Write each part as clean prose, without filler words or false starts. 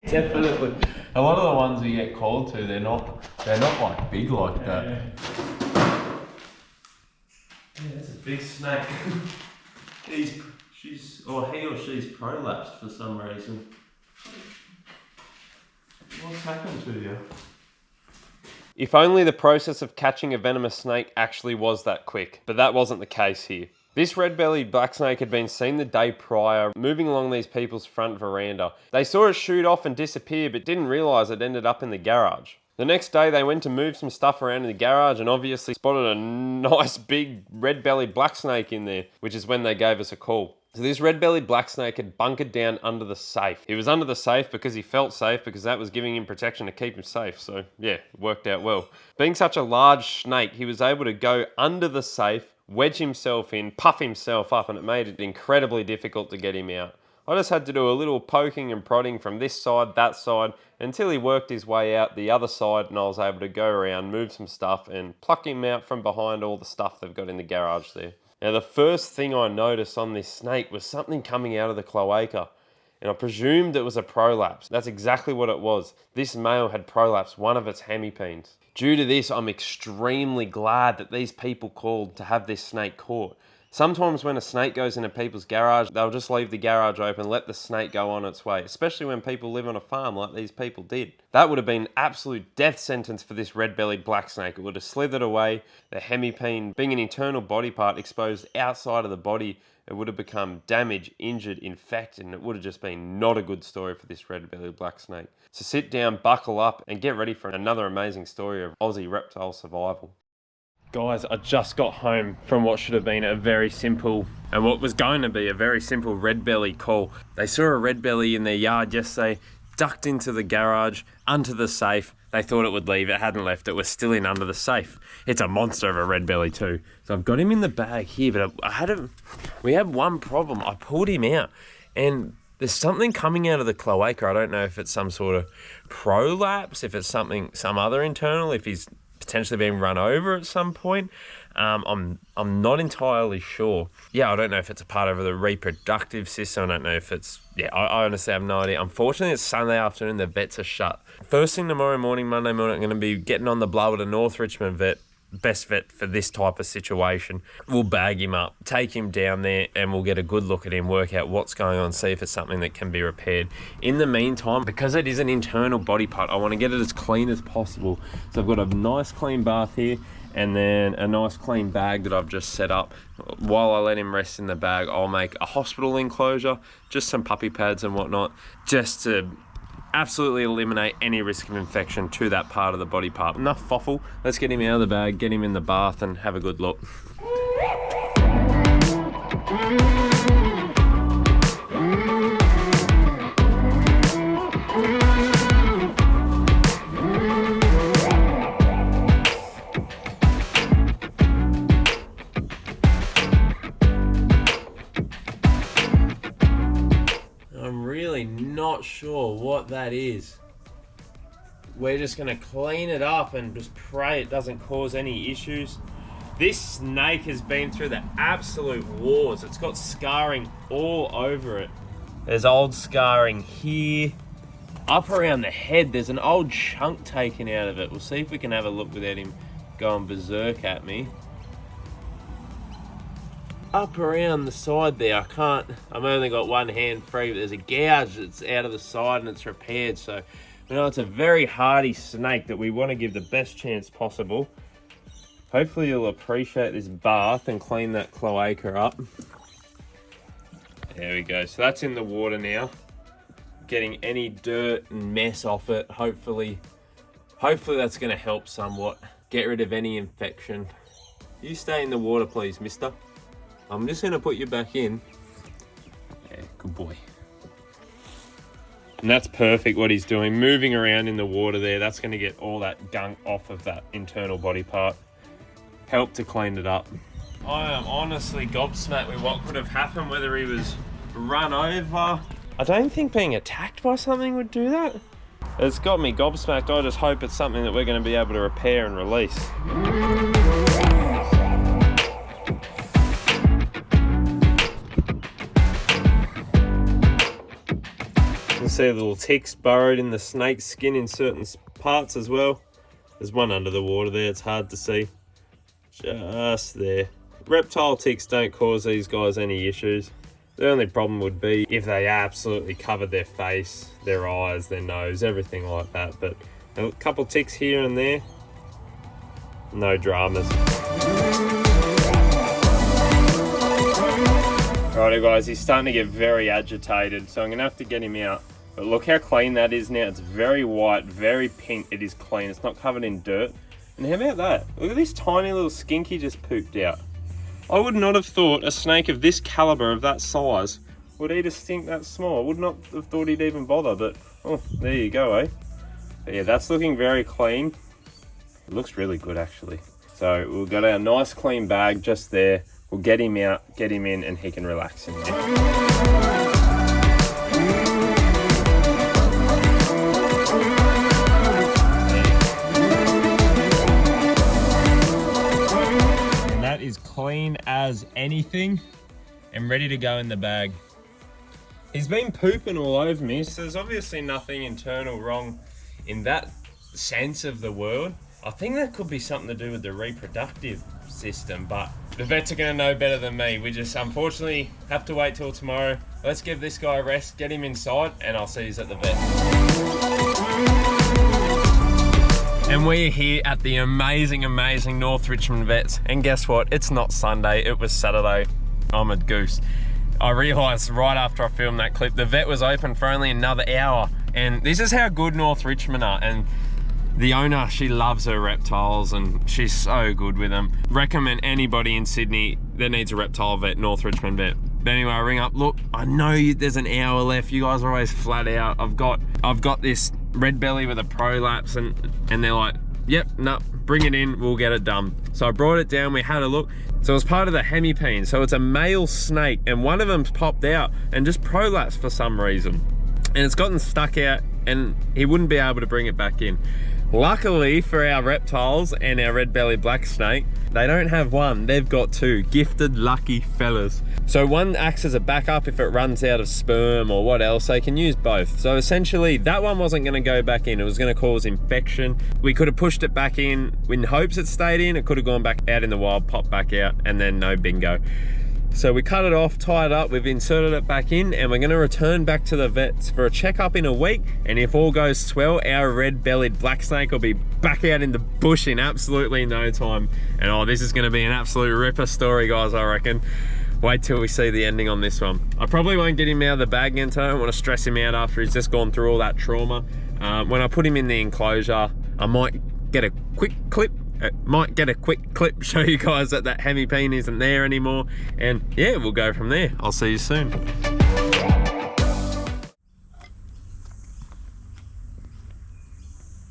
Definitely. A lot of the ones we get called to, they're not like big like that. Yeah, that's a big snake. He or she's prolapsed for some reason. What's happened to you? If only the process of catching a venomous snake actually was that quick, but that wasn't the case here. This red-bellied black snake had been seen the day prior, moving along these people's front veranda. They saw it shoot off and disappear, but didn't realise it ended up in the garage. The next day they went to move some stuff around in the garage and obviously spotted a nice big red-bellied black snake in there, which is when they gave us a call. So this red-bellied black snake had bunkered down under the safe. He was under the safe because he felt safe, because that was giving him protection to keep him safe. So yeah, it worked out well. Being such a large snake, he was able to go under the safe, wedge himself in, puff himself up, and it made it incredibly difficult to get him out. I just had to do a little poking and prodding from this side, that side, until he worked his way out the other side, and I was able to go around, move some stuff, and pluck him out from behind all the stuff they've got in the garage there. Now the first thing I noticed on this snake was something coming out of the cloaca, and I presumed it was a prolapse. That's exactly what it was. This male had prolapsed one of its hemipenes. Due to this, I'm extremely glad that these people called to have this snake caught. Sometimes when a snake goes into people's garage, they'll just leave the garage open, let the snake go on its way, especially when people live on a farm like these people did. That would have been an absolute death sentence for this red-bellied black snake. It would have slithered away, the hemipene being an internal body part exposed outside of the body, it would have become damaged, injured, infected, and it would have just been not a good story for this red-bellied black snake. So sit down, buckle up, and get ready for another amazing story of Aussie reptile survival. Guys, I just got home from what should have been a very simple, and what was going to be a very simple red-belly call. They saw a red-belly in their yard yesterday, ducked into the garage, under the safe. They thought it would leave, it hadn't left, it was still in under the safe. It's a monster of a red-belly too. So I've got him in the bag here, but we had one problem. I pulled him out, and there's something coming out of the cloaca. I don't know if it's some sort of prolapse, if it's some other internal, if he's potentially being run over at some point. I'm not entirely sure. Yeah, I don't know if it's a part of the reproductive system. I don't know if it's, I honestly have no idea. Unfortunately, it's Sunday afternoon, the vets are shut. First thing tomorrow morning, Monday morning, I'm going to be getting on the blower to North Richmond vet, best vet for this type of situation. We'll bag him up, take him down there, and we'll get a good look at him, work out what's going on, see if it's something that can be repaired. In the meantime, because it is an internal body part, I want to get it as clean as possible. So I've got a nice clean bath here, and then a nice clean bag that I've just set up. While I let him rest in the bag, I'll make a hospital enclosure, just some puppy pads and whatnot, just to absolutely eliminate any risk of infection to that part of the body part. Enough foffle, let's get him out of the bag, get him in the bath, and have a good look. Not sure what that is. We're just going to clean it up and just pray it doesn't cause any issues. This snake has been through the absolute wars. It's got scarring all over it. There's old scarring here. Up around the head, there's an old chunk taken out of it. We'll see if we can have a look without him going berserk at me. Up around the side there, I've only got one hand free, but there's a gouge that's out of the side and it's repaired. So, it's a very hardy snake that we want to give the best chance possible. Hopefully you'll appreciate this bath and clean that cloaca up. There we go, so that's in the water now. Getting any dirt and mess off it. Hopefully that's going to help somewhat. Get rid of any infection. You stay in the water, please, mister. I'm just going to put you back in. Yeah, good boy. And that's perfect what he's doing. Moving around in the water there. That's going to get all that gunk off of that internal body part. Help to clean it up. I am honestly gobsmacked with what could have happened, whether he was run over. I don't think being attacked by something would do that. It's got me gobsmacked. I just hope it's something that we're going to be able to repair and release. see little ticks burrowed in the snake's skin in certain parts as well. There's one under the water there, it's hard to see. Just there. Reptile ticks don't cause these guys any issues. The only problem would be if they absolutely covered their face, their eyes, their nose, everything like that. But a couple ticks here and there, no dramas. Alrighty guys, he's starting to get very agitated, so I'm gonna have to get him out. But look how clean that is now. It's very white, very pink. It is clean, it's not covered in dirt. And how about that? Look at this tiny little skink he just pooped out. I would not have thought a snake of this caliber, of that size, would eat a stink that small. I would not have thought he'd even bother, but oh, there you go, eh? But yeah, that's looking very clean. It looks really good actually. So we've got our nice clean bag just there. We'll get him out, get him in, and he can relax in there. And that is clean as anything and ready to go in the bag. He's been pooping all over me, so there's obviously nothing internal wrong in that sense of the word. I think that could be something to do with the reproductive system, but the vets are going to know better than me. We just unfortunately have to wait till tomorrow. Let's give this guy a rest, get him inside, and I'll see you at the vet. And we're here at the amazing North Richmond Vets. And guess what? It's not Sunday, it was Saturday. I'm a goose. I realised right after I filmed that clip, the vet was open for only another hour. And this is how good North Richmond are. And the owner, she loves her reptiles and she's so good with them. Recommend anybody in Sydney that needs a reptile vet, North Richmond Vet. But anyway, I ring up, look, I know there's an hour left. You guys are always flat out. I've got this red belly with a prolapse, and they're like, yep, no, bring it in, we'll get it done. So I brought it down, we had a look. So it's part of the hemipene. So it's a male snake and one of them's popped out and just prolapsed for some reason. And it's gotten stuck out and he wouldn't be able to bring it back in. Luckily for our reptiles and our red-bellied black snake, they don't have one, they've got two. Gifted lucky fellas. So one acts as a backup if it runs out of sperm or what else, they can use both. So essentially that one wasn't going to go back in, it was going to cause infection. We could have pushed it back in in hopes it stayed in, it could have gone back out in the wild, popped back out, and then no bingo. So we cut it off, tied it up, we've inserted it back in, and we're going to return back to the vets for a checkup in a week. And if all goes swell, our red-bellied black snake will be back out in the bush in absolutely no time. And oh, this is going to be an absolute ripper story, guys, I reckon. Wait till we see the ending on this one. I probably won't get him out of the bag again today. I don't want to stress him out after he's just gone through all that trauma. When I put him in the enclosure, I might get a quick clip show you guys that that hemipene isn't there anymore, and yeah, we'll go from there. I'll see you soon.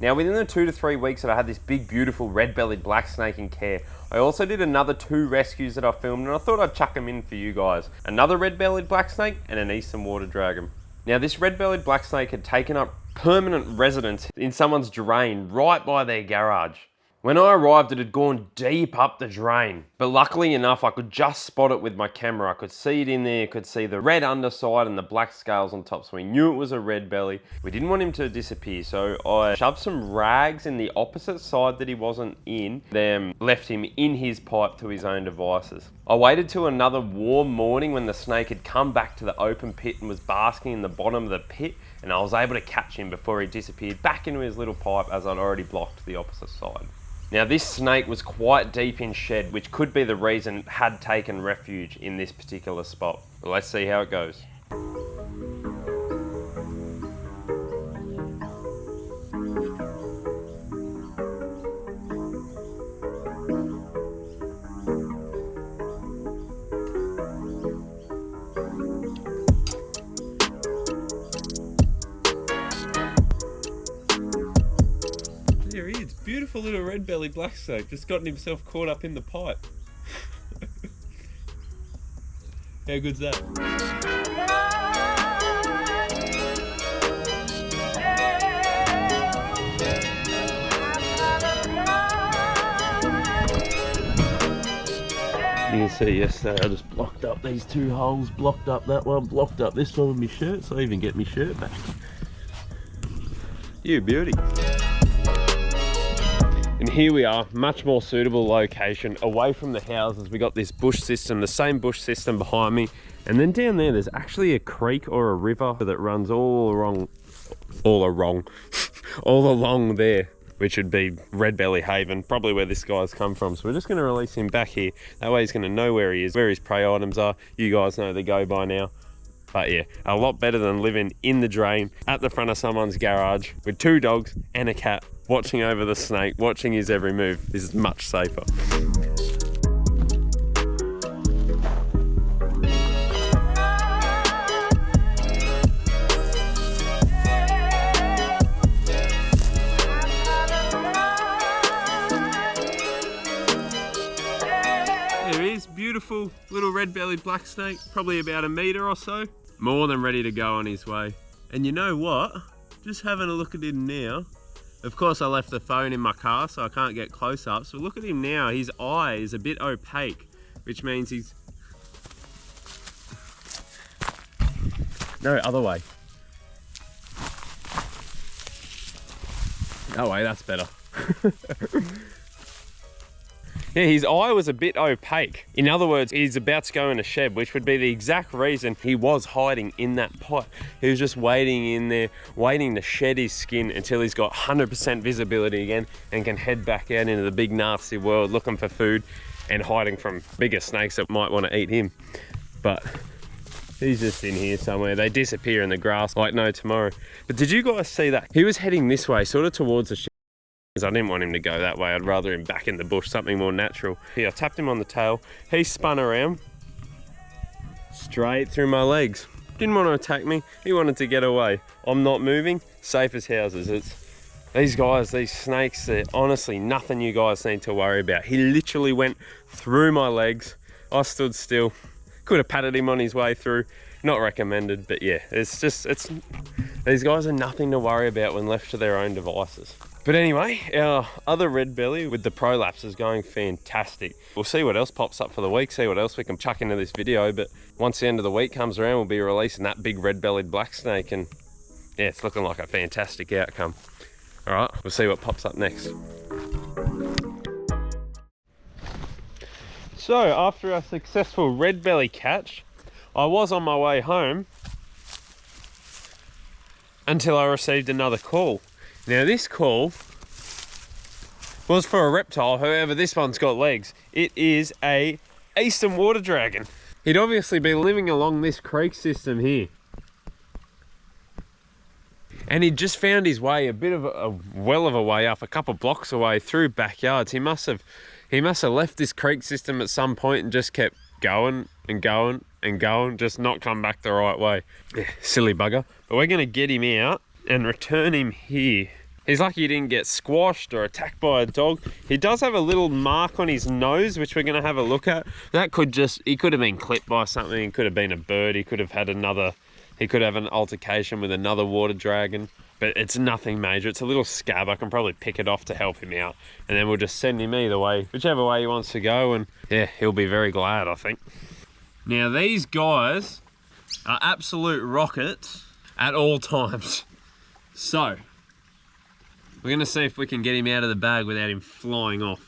Now, within the 2 to 3 weeks that I had this big beautiful red-bellied black snake in care, I also did another 2 rescues that I filmed, and I thought I'd chuck them in for you guys. Another red-bellied black snake and an eastern water dragon. Now, this red-bellied black snake had taken up permanent residence in someone's drain right by their garage. When I arrived, it had gone deep up the drain, but luckily enough, I could just spot it with my camera. I could see it in there, could see the red underside and the black scales on top, so we knew it was a red belly. We didn't want him to disappear, so I shoved some rags in the opposite side that he wasn't in, then left him in his pipe to his own devices. I waited till another warm morning when the snake had come back to the open pit and was basking in the bottom of the pit, and I was able to catch him before he disappeared back into his little pipe as I'd already blocked the opposite side. Now, this snake was quite deep in shed, which could be the reason it had taken refuge in this particular spot. But let's see how it goes. Beautiful little red-bellied black snake, just gotten himself caught up in the pipe. How good's that? You can see yesterday I just blocked up these 2 holes, blocked up that one, blocked up this one with my shirt, so I even get my shirt back. You beauty. And here we are, much more suitable location, away from the houses. We got this bush system, the same bush system behind me. And then down there, there's actually a creek or a river that runs all along there, which would be Red-Bellied Haven, probably where this guy's come from. So we're just gonna release him back here. That way he's gonna know where he is, where his prey items are. You guys know the go by now. But yeah, a lot better than living in the drain at the front of someone's garage with 2 dogs and a cat watching over the snake, watching his every move. This is much safer. There he is, beautiful little red-bellied black snake, probably about a metre or so. More than ready to go on his way. And you know what? Just having a look at him now. Of course I left the phone in my car so I can't get close up. So look at him now, his eye is a bit opaque, which means he's... No, other way. That way, that's better. Yeah, his eye was a bit opaque. In other words, he's about to go in a shed, which would be the exact reason he was hiding in that pot. He was just waiting in there, waiting to shed his skin until he's got 100% visibility again and can head back out into the big nasty world looking for food and hiding from bigger snakes that might want to eat him. But he's just in here somewhere. They disappear in the grass like no tomorrow. But did you guys see that? He was heading this way, sort of towards the shed. I didn't want him to go that way. I'd rather him back in the bush, something more natural. Here, I tapped him on the tail. He spun around straight through my legs. Didn't want to attack me. He wanted to get away. I'm not moving, safe as houses. These guys, these snakes, they're honestly nothing you guys need to worry about. He literally went through my legs. I stood still. Could have patted him on his way through. Not recommended, but yeah, these guys are nothing to worry about when left to their own devices. But anyway, our other red-belly with the prolapse is going fantastic. We'll see what else pops up for the week, see what else we can chuck into this video, but once the end of the week comes around, we'll be releasing that big red-bellied black snake, and yeah, it's looking like a fantastic outcome. All right, we'll see what pops up next. So after a successful red-belly catch, I was on my way home until I received another call. Now this call was for a reptile, however this one's got legs. It is a eastern water dragon. He'd obviously been living along this creek system here. And he'd just found his way a bit of a well of a way up, a couple blocks away through backyards. He must have left this creek system at some point and just kept going and going and going, just not come back the right way. Yeah, silly bugger. But we're gonna get him out and return him here. He's lucky he didn't get squashed or attacked by a dog. He does have a little mark on his nose, which we're gonna have a look at. That could he could have been clipped by something. It could have been a bird. He could have had he could have an altercation with another water dragon, but it's nothing major. It's a little scab. I can probably pick it off to help him out, and then we'll just send him either way, whichever way he wants to go, and yeah, he'll be very glad, I think. Now these guys are absolute rockets at all times. So, we're gonna see if we can get him out of the bag without him flying off.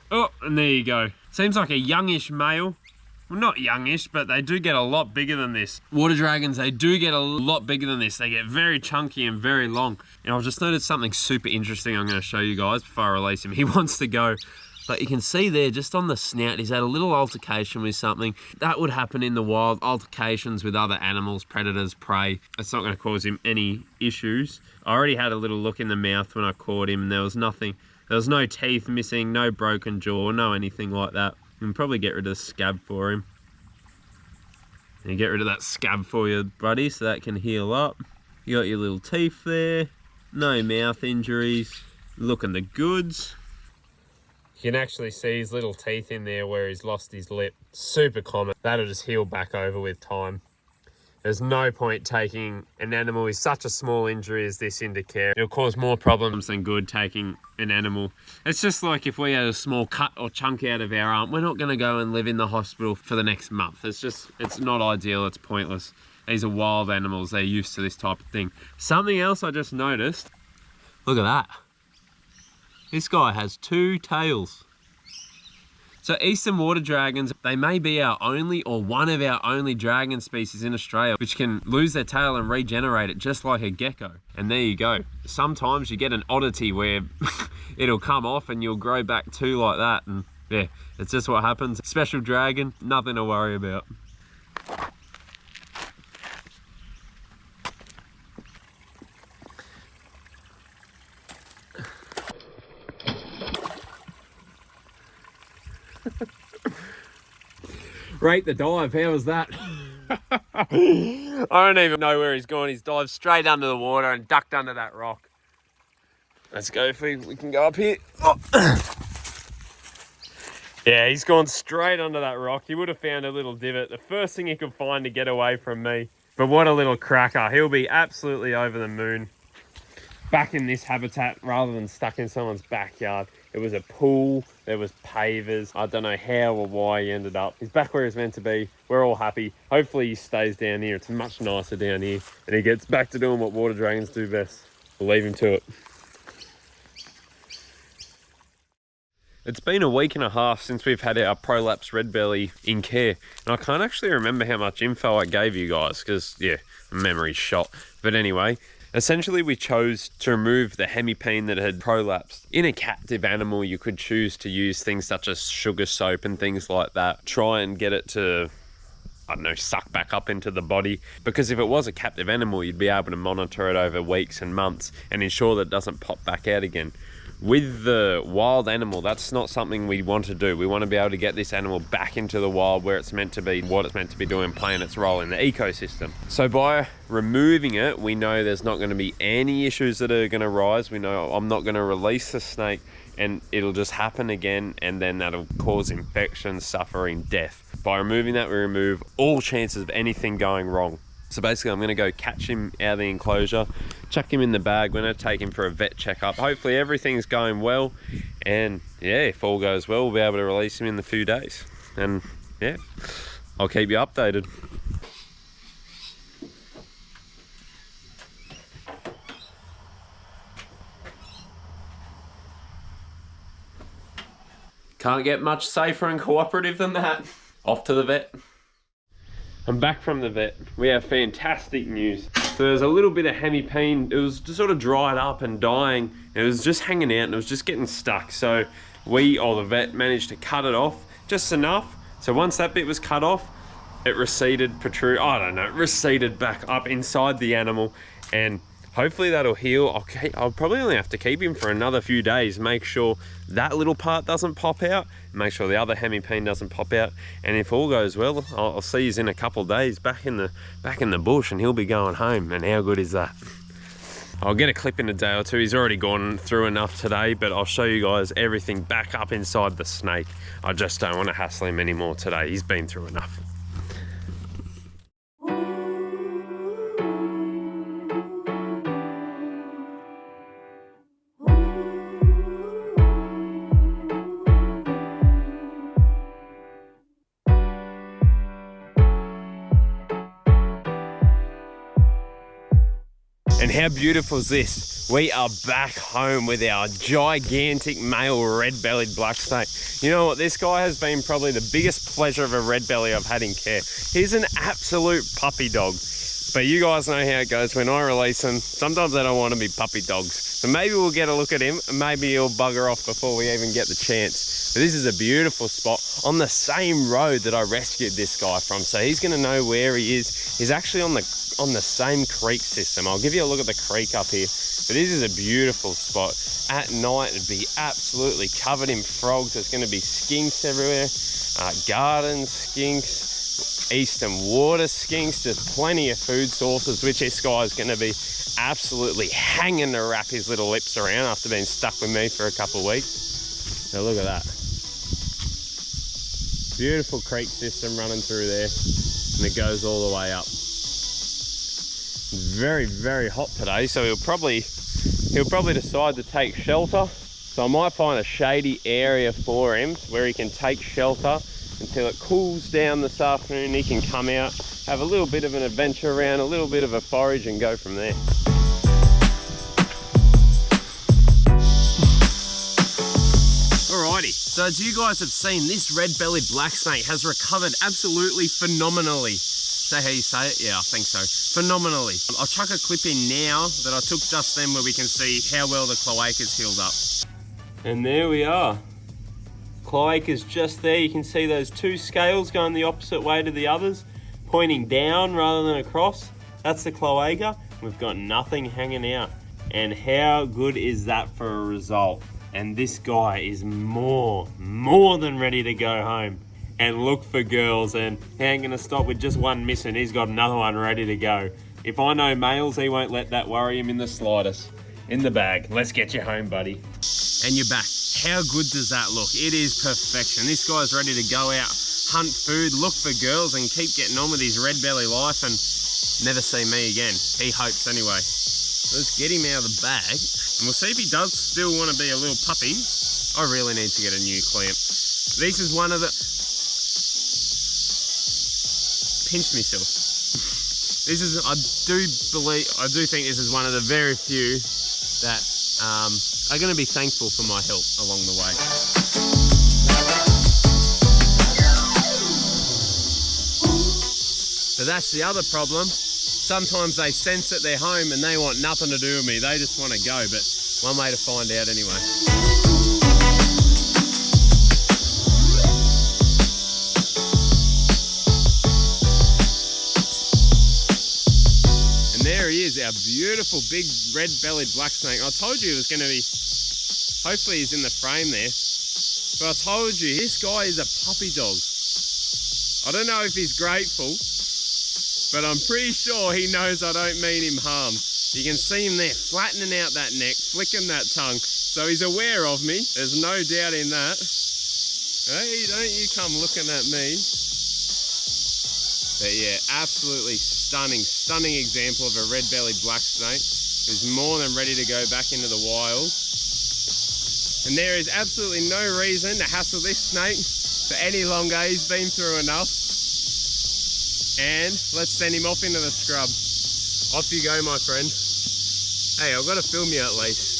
Oh, and there you go. Seems like a youngish male. Well, not youngish, but they do get a lot bigger than this. Water dragons, they do get a lot bigger than this. They get very chunky and very long. And I've just noticed something super interesting I'm gonna show you guys before I release him. He wants to go. But you can see there, just on the snout, he's had a little altercation with something. That would happen in the wild, altercations with other animals, predators, prey. It's not gonna cause him any issues. I already had a little look in the mouth when I caught him, and there was nothing. There was no teeth missing, no broken jaw, no anything like that. You can probably get rid of the scab for him. And you get rid of that scab for you, buddy, so that can heal up. You got your little teeth there, no mouth injuries, looking the goods. You can actually see his little teeth in there where he's lost his lip. Super common. That'll just heal back over with time. There's no point taking an animal with such a small injury as this into care. It'll cause more problems than good taking an animal. It's just like if we had a small cut or chunk out of our arm, we're not going to go and live in the hospital for the next month. It's not ideal, it's pointless. These are wild animals, they're used to this type of thing. Something else I just noticed, look at that. This guy has 2 tails. So eastern water dragons, they may be our only or one of our only dragon species in Australia which can lose their tail and regenerate it just like a gecko. And there you go. Sometimes you get an oddity where it'll come off and you'll grow back 2 like that. And yeah, it's just what happens. Special dragon, nothing to worry about. Rate the dive, how was that? I don't even know where he's gone. He's dived straight under the water and ducked under that rock. Let's go if we can go up here. Oh. Yeah, he's gone straight under that rock. He would have found a little divot. The first thing he could find to get away from me. But what a little cracker. He'll be absolutely over the moon. Back in this habitat rather than stuck in someone's backyard. It was a pool, there was pavers. I don't know how or why he ended up. He's back where he's meant to be. We're all happy. Hopefully he stays down here. It's much nicer down here. And he gets back to doing what water dragons do best. We'll leave him to it. It's been a week and a half since we've had our prolapse red-belly in care. And I can't actually remember how much info I gave you guys because, yeah, memory's shot. But anyway, essentially, we chose to remove the hemipene that had prolapsed. In a captive animal, you could choose to use things such as sugar soap and things like that. Try and get it to, I don't know, suck back up into the body. Because if it was a captive animal, you'd be able to monitor it over weeks and months and ensure that it doesn't pop back out again. With the wild animal, that's not something we want to do. We want to be able to get this animal back into the wild where it's meant to be, what it's meant to be doing, playing its role in the ecosystem. So by removing it, we know there's not going to be any issues that are going to rise. We know I'm not going to release the snake and it'll just happen again, and then that'll cause infection, suffering, death. By removing that, we remove all chances of anything going wrong. So basically, I'm going to go catch him out of the enclosure, chuck him in the bag. We're going to take him for a vet checkup. Hopefully everything's going well, and yeah, if all goes well, we'll be able to release him in a few days. And yeah, I'll keep you updated. Can't get much safer and cooperative than that. Off to the vet. I'm back from the vet. We have fantastic news. So there's a little bit of hemipene. It was just sort of dried up and dying. It was just hanging out and it was just getting stuck. So the vet managed to cut it off just enough. So once that bit was cut off, it receded back up inside the animal, and hopefully that'll heal. I'll probably only have to keep him for another few days, make sure that little part doesn't pop out, make sure the other hemipene doesn't pop out, and if all goes well, I'll see he's in a couple of days back in the bush and he'll be going home. And how good is that? I'll get a clip in a day or two. He's already gone through enough today, but I'll show you guys everything back up inside the snake. I just don't want to hassle him anymore today. He's been through enough. And how beautiful is this? We are back home with our gigantic male red-bellied black snake. You know what? This guy has been probably the biggest pleasure of a red belly I've had in care. He's an absolute puppy dog. But you guys know how it goes. When I release them, sometimes they don't want to be puppy dogs. So maybe we'll get a look at him and maybe he'll bugger off before we even get the chance. But this is a beautiful spot on the same road that I rescued this guy from. So he's going to know where he is. He's actually on the same creek system. I'll give you a look at the creek up here. But this is a beautiful spot. At night, it'd be absolutely covered in frogs. There's going to be skinks everywhere. Gardens, skinks, eastern water skinks. There's plenty of food sources, which this guy's going to be absolutely hanging to wrap his little lips around after being stuck with me for a couple of weeks. So look at that. Beautiful creek system running through there, and it goes all the way up. Very, very hot today, so he'll probably decide to take shelter. So I might find a shady area for him where he can take shelter until it cools down this afternoon. He can come out, have a little bit of an adventure around, a little bit of a forage, and go from there. Alrighty, so as you guys have seen, this red-bellied black snake has recovered absolutely phenomenally. Is that how you say it? Yeah, I think so. Phenomenally. I'll chuck a clip in now that I took just then where we can see how well the cloaca's healed up. And there we are. Cloaca's just there. You can see those two scales going the opposite way to the others, pointing down rather than across. That's the cloaca. We've got nothing hanging out. And how good is that for a result? And this guy is more than ready to go home and look for girls, and he ain't gonna stop with just one missing. He's got another one ready to go. If I know males, he won't let that worry him in the slightest. In the bag. Let's get you home, buddy. And you're back. How good does that look? It is perfection. This guy's ready to go out, hunt food, look for girls, and keep getting on with his red belly life and never see me again. He hopes anyway. Let's get him out of the bag, and we'll see if he does still want to be a little puppy. I really need to get a new clamp. This is one of the... Pinched myself. This is, I do think this is one of the very few that are going to be thankful for my help along the way. But that's the other problem. Sometimes they sense that they're home and they want nothing to do with me. They just want to go, but one way to find out anyway. And there he is, our beautiful big red-bellied black snake. I told you it was going to be, hopefully he's in the frame there. But I told you, this guy is a puppy dog. I don't know if he's grateful, but I'm pretty sure he knows I don't mean him harm. You can see him there, flattening out that neck, flicking that tongue. So he's aware of me. There's no doubt in that. Hey, don't you come looking at me. But yeah, absolutely stunning example of a red-bellied black snake who's more than ready to go back into the wild. And there is absolutely no reason to hassle this snake for any longer. He's been through enough. And let's send him off into the scrub. Off you go, my friend. Hey, I've got to film you at least.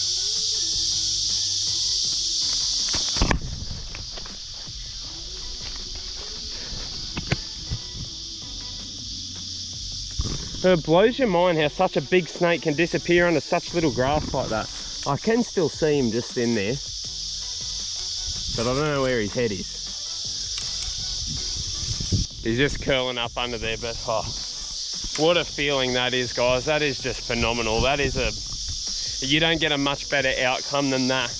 It blows your mind how such a big snake can disappear under such little grass like that. I can still see him just in there, but I don't know where his head is. He's just curling up under there, but oh, what a feeling that is, guys. That is just phenomenal. That is you don't get a much better outcome than that.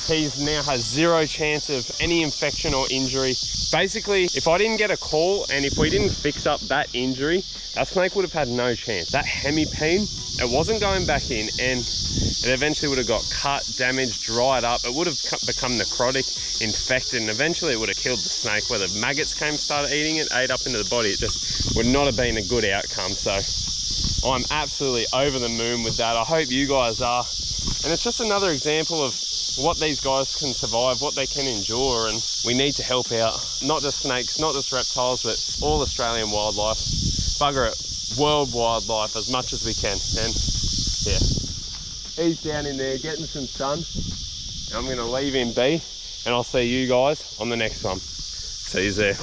He now has zero chance of any infection or injury. Basically, if I didn't get a call and if we didn't fix up that injury, that snake would have had no chance. That hemipain, it wasn't going back in, and it eventually would have got cut, damaged, dried up. It would have become necrotic, infected, and eventually it would have killed the snake. Whether maggots came, started eating it, ate up into the body, it just would not have been a good outcome. So I'm absolutely over the moon with that. I hope you guys are. And it's just another example of what these guys can survive, what they can endure, and we need to help out. Not just snakes, not just reptiles, but all Australian wildlife. Bugger it, world wildlife as much as we can. And yeah, he's down in there getting some sun. I'm gonna leave him be, and I'll see you guys on the next one. See you there.